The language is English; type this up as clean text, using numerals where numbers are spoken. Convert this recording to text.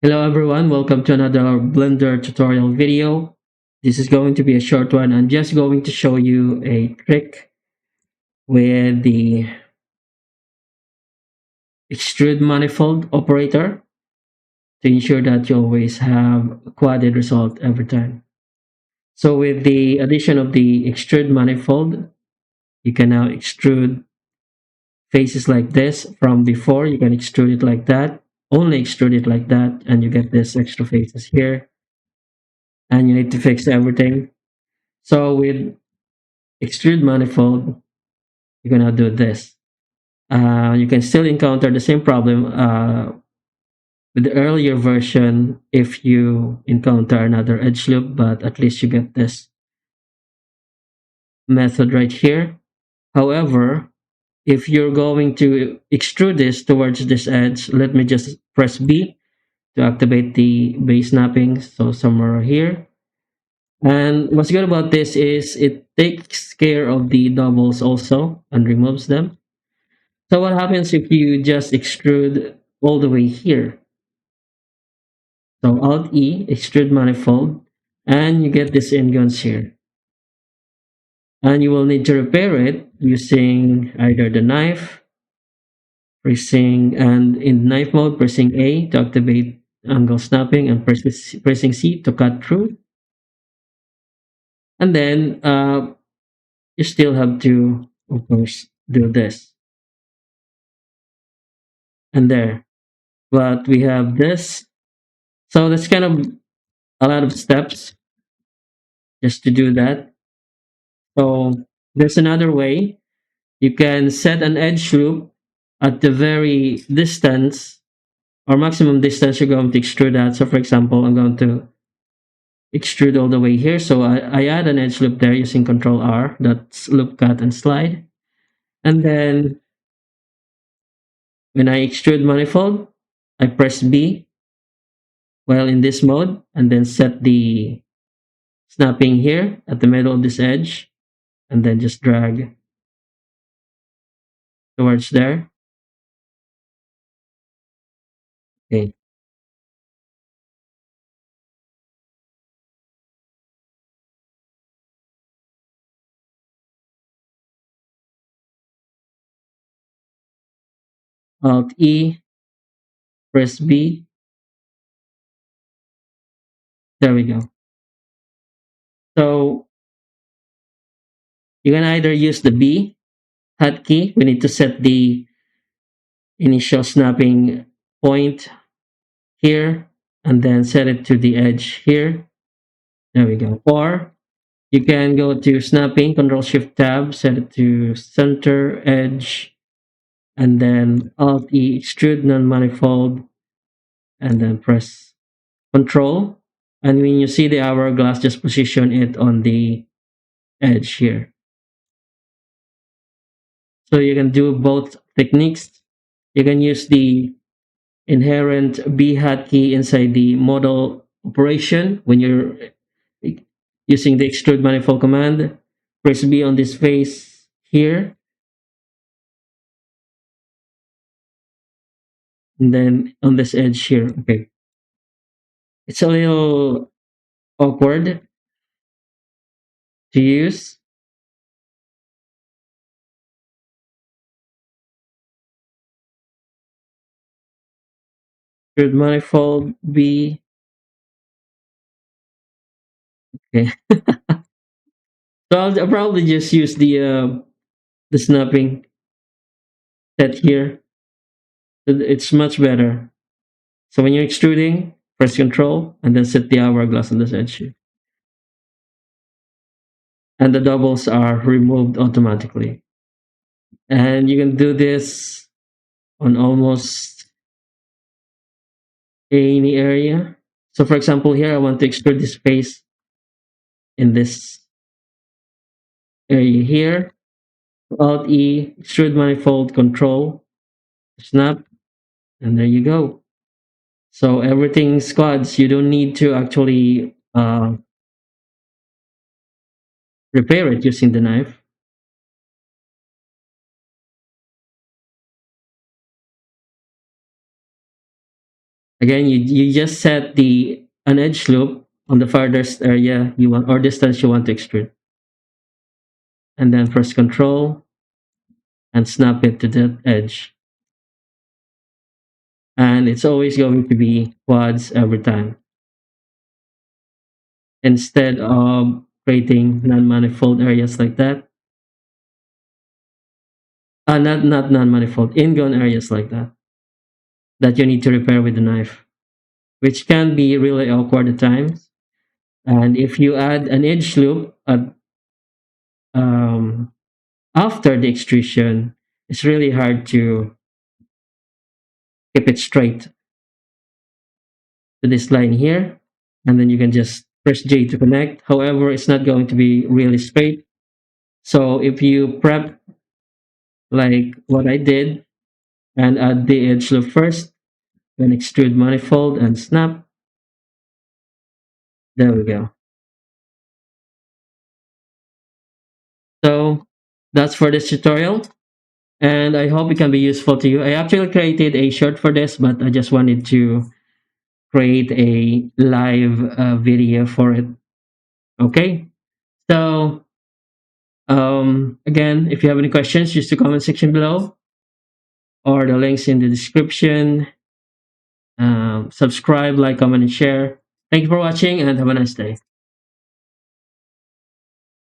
Hello everyone, welcome to another Blender tutorial video. This is going to be a short one. I'm just going to show you a trick with the Extrude Manifold operator to ensure that you always have a quaded result every time. So with the addition of the Extrude Manifold, you can now extrude faces like this. From before, you can extrude it like that, only extrude it like that, and you get this extra faces here, and you need to fix everything. So with Extrude Manifold, you're gonna do this. You can still encounter the same problem with the earlier version if you encounter another edge loop, but at least you get this method right here. However, if you're going to extrude this towards this edge, let me just press B to activate the base snapping. So somewhere here. And what's good about this is it takes care of the doubles also and removes them. So what happens if you just extrude all the way here? So Alt E, extrude manifold, and you get this endguns here. And you will need to repair it using either the knife, pressing, and in knife mode, pressing A to activate angle snapping and pressing C to cut through. And then you still have to, of course, do this. And there. But we have this. So that's kind of a lot of steps just to do that. So there's another way. You can set an edge loop at the very distance or maximum distance you're going to extrude at. So for example, I'm going to extrude all the way here. So I add an edge loop there using Control R. That's loop cut and slide. And then when I extrude manifold, I press B while in this mode and then set the snapping here at the middle of this edge and then just drag towards there. Okay. Alt E, press B. There we go. So you can either use the B hotkey. We need to set the initial snapping point here and then set it to the edge here. There we go. Or you can go to snapping, Control Shift Tab, set it to center edge, and then Alt E extrude non-manifold, and then press Control. And when you see the hourglass, just position it on the edge here. So you can do both techniques. You can use the inherent B hotkey inside the model operation when you're using the extrude manifold command. Press B on this face here, and then on this edge here. Okay, it's a little awkward to use. Extrude manifold B. Okay, so I'll probably just use the snapping set here. It's much better. So when you're extruding, press Control and then set the hourglass on this edge here. And the doubles are removed automatically. And you can do this on almost any area. So for example, here I want to extrude this face in this area here. Alt E, extrude manifold, Control, snap, and there you go. So everything squads. You don't need to actually repair it using the knife. Again, you just set the an edge loop on the farthest area you want or distance you want to extrude, and then press Control and snap it to that edge. And it's always going to be quads every time, instead of creating non-manifold areas like that. Not non-manifold, in-gun areas like that you need to repair with the knife, which can be really awkward at times. And if you add an edge loop um, after the extrusion, it's really hard to keep it straight to this line here. And then you can just press J to connect. However, it's not going to be really straight. So if you prep like what I did and add the edge loop first, then extrude manifold and snap, there we go. So that's for this tutorial. And I hope it can be useful to you. I actually created a short for this, but I just wanted to create a live video for it. Okay. So again, if you have any questions, use the comment section below or the links in the description. Subscribe, like, comment, and share. Thank you for watching and have a nice day.